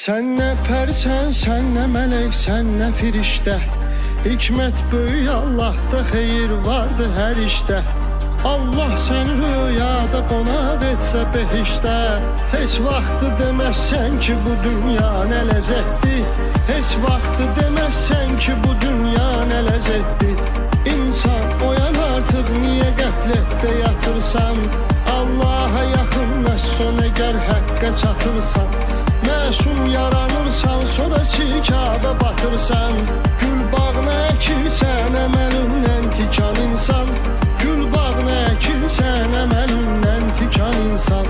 Sen ne persen, sen ne melek, sen ne firişte. Hikmet böyük Allah'ta, xeyir vardı her işte. Allah sen rüyada qonaq etsə behişdə. Heç vaxtı deməzsən ki bu dünya nə ləzzətdir. Heç vaxtı deməzsən ki bu dünya nə ləzzətdir. İnsan oyan artıq, niyə qəflətdə yatırsan? Allaha yaxınlaş son əgər həqqə çatırsan. Məsum yaranırsan, sonra çirkabə batırsan. Gül bağına əkirsən, əməlindən tikan insan. Gül bağına əkirsən, əməlindən tikan insan.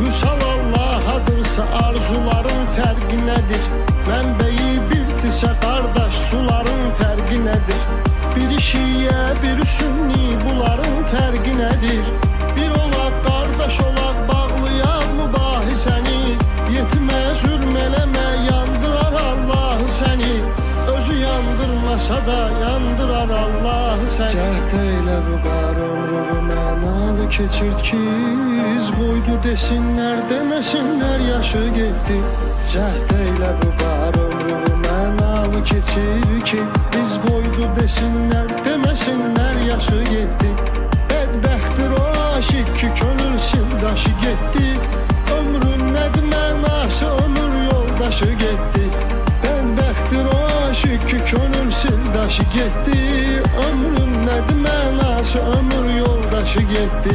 Vüsal Allahadırsa arzuların fərqi nədir? Mənbəyi birdirsə qardaş, suların fərqi nədir? Biri şiyə, biri sünni, bunların fərqi nədir? Bir olaq, qardaş olaq, bağlayaq mübahisəni. Yetmə, zülm eləmə, yandırar Allah səni. Özü yandırmasa da yandırar Allah səni. Cəhd elə bu qar ömrüğü mənalı keçirt ki, iz qoydu desinlər, deməsinlər yaşı getdi. Cəhd elə bu qar ömrüğü mənalı keçir ki, iz qoydu desinlər, deməsinlər yaşı getdi. Bədbəxtdir o aşıq ki, könül sildaşı getdi. Ömrün nədir mənası, ömür yoldaşı getdi. Bədbəxtdir o aşıq ki, könül sildaşı getdi. Ömrün nədir mənası, ömür yoldaşı getdi.